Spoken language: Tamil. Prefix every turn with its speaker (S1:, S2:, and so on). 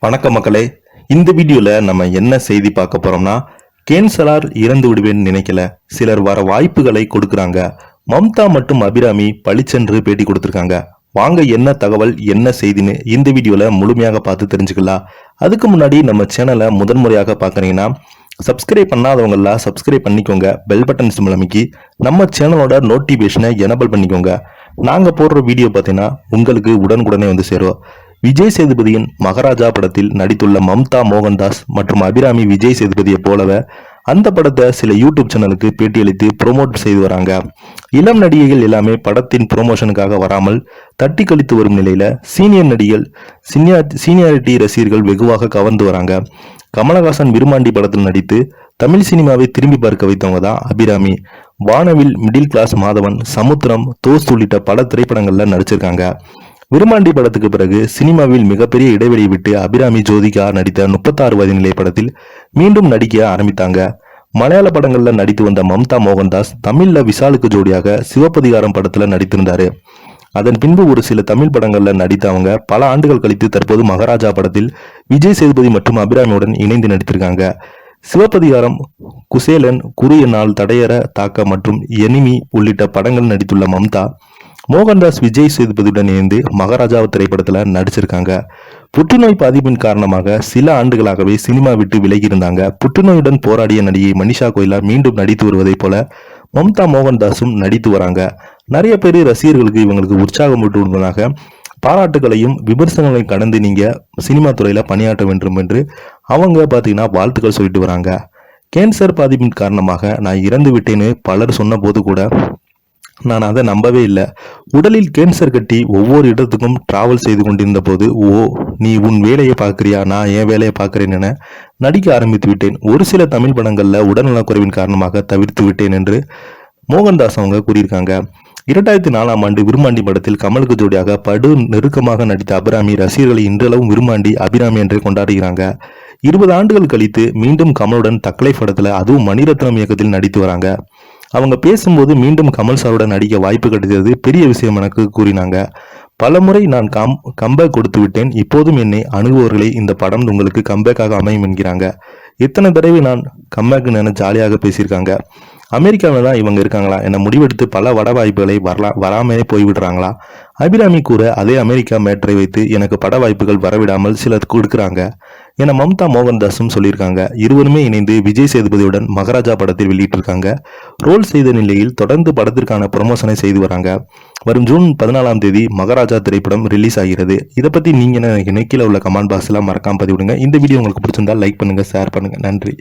S1: வணக்கம் மக்களே. இந்த வீடியோல நம்ம என்ன செய்தி பார்க்க போறோம்னா, கேன்சரால் இறந்து விடுவேன் நினைக்கல, சிலர் வர வாய்ப்புகளை கொடுக்கறாங்க. மம்தா மற்றும் அபிராமி பளிச்சென்று பேட்டி கொடுத்திருக்காங்க. வாங்க என்ன தகவல் என்ன செய்தின்னு இந்த வீடியோல முழுமையாக பார்த்து தெரிஞ்சுக்கலாம். அதுக்கு முன்னாடி நம்ம சேனலை முதன்முறையாக பார்க்கறீங்கன்னா சப்ஸ்கிரைப் பண்ணாதவங்க எல்லாம் சப்ஸ்கிரைப் பண்ணிக்கோங்க. பெல் பட்டன் சிம்பிள் அமைக்கி நம்ம சேனலோட நோட்டிபிகேஷனை எனபிள் பண்ணிக்கோங்க. நாங்க போடுற வீடியோ பார்த்தீங்கன்னா உங்களுக்கு உடனுக்குடனே வந்து சேரும். விஜய் சேதுபதியின் மகாராஜா படத்தில் நடித்துள்ள மம்தா மோகன்தாஸ் மற்றும் அபிராமி விஜய் சேதுபதியை போலவே அந்த படத்தை சில யூடியூப் சேனலுக்கு பேட்டியளித்து ப்ரோமோட் செய்து வராங்க. இளம் நடிகைகள் எல்லாமே படத்தின் ப்ரொமோஷனுக்காக வராமல் தட்டி கழித்து வரும் நிலையில சீனியர் நடிகள் சீனியாரிட்டி ரசிகர்கள் வெகுவாக கவர்ந்து வராங்க. கமலஹாசன் விருமாண்டி படத்தில் நடித்து தமிழ் சினிமாவை திரும்பி பார்க்க வைத்தவங்க தான் அபிராமி. வானவில், மிடில் கிளாஸ் மாதவன், சமுத்திரம், தோஸ்த் உள்ளிட்ட பல திரைப்படங்கள்ல நடிச்சிருக்காங்க. விருமாண்டி படத்துக்கு பிறகு சினிமாவில் மிகப்பெரிய இடைவெளி விட்டு அபிராமி ஜோதிகா நடித்த 36 வயது நிலை படத்தில் மீண்டும் நடிக்க ஆரம்பித்தாங்க. மலையாள படங்கள்ல நடித்து வந்த மம்தா மோகன்தாஸ் தமிழ்ல விஷாலுக்கு ஜோடியாக சிவப்பதிகாரம் படத்துல நடித்திருந்தாரு. அதன் பின்பு ஒரு சில தமிழ் படங்கள்ல நடித்த அவங்க பல ஆண்டுகள் கழித்து தற்போது மகாராஜா படத்தில் விஜய் சேதுபதி மற்றும் அபிராமியுடன் இணைந்து நடித்திருக்காங்க. சிவப்பதிகாரம், குசேலன், குறிய நாள், தடையற தாக்க மற்றும் எனிமி உள்ளிட்ட படங்கள் நடித்துள்ள மம்தா மோகன்தாஸ் விஜய் சேதுபதியுடன் இணைந்து மகாராஜா திரைப்படத்துல நடிச்சிருக்காங்க. புற்றுநோய் பாதிப்பின் காரணமாக சில ஆண்டுகளாகவே சினிமா விட்டு விலகி இருந்தாங்க. புற்றுநோயுடன் போராடிய நடிகை மனிஷா கோயிலா மீண்டும் நடித்து வருவதை போல மம்தா மோகன்தாஸும் நடித்து வராங்க. நிறைய பேர் ரசிகர்களுக்கு இவங்களுக்கு உற்சாகம் விட்டுவதாக பாராட்டுகளையும் விமர்சனங்களையும் கடந்து நீங்க சினிமா துறையில பணியாற்ற வேண்டும் என்று அவங்க பாத்தீங்கன்னா வாழ்த்துக்கள் சொல்லிட்டு வராங்க. கேன்சர் பாதிப்பின் காரணமாக நான் இறந்து விட்டேன்னு பலர் சொன்ன போது கூட நான் அதை நம்பவே இல்லை. உடலில் கேன்சர் கட்டி ஒவ்வொரு இடத்துக்கும் டிராவல் செய்து கொண்டிருந்த போது, நீ உன் வேலையை பார்க்கறியா, நான் என் வேலையை பார்க்கிறேன் என நடிக்க ஆரம்பித்து விட்டேன். ஒரு சில தமிழ் படங்கள்ல உடல்நலக்குறைவின் காரணமாக தவிர்த்து விட்டேன் என்று மோகன்தாஸ் அவங்க கூறியிருக்காங்க. 2004ஆம் ஆண்டு விருமாண்டி படத்தில் கமலுக்கு ஜோடியாக படு நெருக்கமாக நடித்த அபிராமி ரசிகர்களை இன்றளவும் விருமாண்டி அபிராமி என்று கொண்டாடுகிறாங்க. 20 ஆண்டுகள் கழித்து மீண்டும் கமலுடன் தக்கலை படத்துல, அதுவும் மணிரத்னம் இயக்கத்தில் நடித்து வராங்க. அவங்க பேசும்போது மீண்டும் கமல் சாருடன் நடிக்க வாய்ப்பு கிடைத்தது பெரிய விஷயம் எனக்கு கூறினாங்க. பலமுறை நான் கம்பேக் கொடுத்து விட்டேன். இப்போதும் என்னை அணுகுவவர்களை இந்த படம் உங்களுக்கு கம்பேக்காக அமையும் என்கிறாங்க. எத்தனை தடவை நான் கம்பேக் என ஜாலியாக பேசியிருக்காங்க. அமெரிக்காவில் தான் இவங்க இருக்காங்களா என முடிவெடுத்து பல வட வாய்ப்புகளை வராமே போய்விடுறாங்களா? அபிராமி கூட அதே அமெரிக்கா மேட்டரை வைத்து எனக்கு பட வாய்ப்புகள் வரவிடாமல் சிலர் கொடுக்குறாங்க என மம்தா மோகன்தாஸும் சொல்லியிருக்காங்க. இருவருமே இணைந்து விஜய் சேதுபதியுடன் மகாராஜா படத்தில் வெளியிட்டிருக்காங்க. ரோல் செய்த நிலையில் தொடர்ந்து படத்திற்கான ப்ரொமோஷனை செய்து வராங்க. வரும் ஜூன் 14ஆம் தேதி மகாராஜா திரைப்படம் ரிலீஸ் ஆகிறது. இதை பத்தி நீங்க கீழே உள்ள கமெண்ட் பாக்ஸ் எல்லாம் மறக்காம பதிவிடுங்க. இந்த வீடியோ உங்களுக்கு பிடிச்சிருந்தா லைக் பண்ணுங்க, ஷேர் பண்ணுங்க. நன்றி.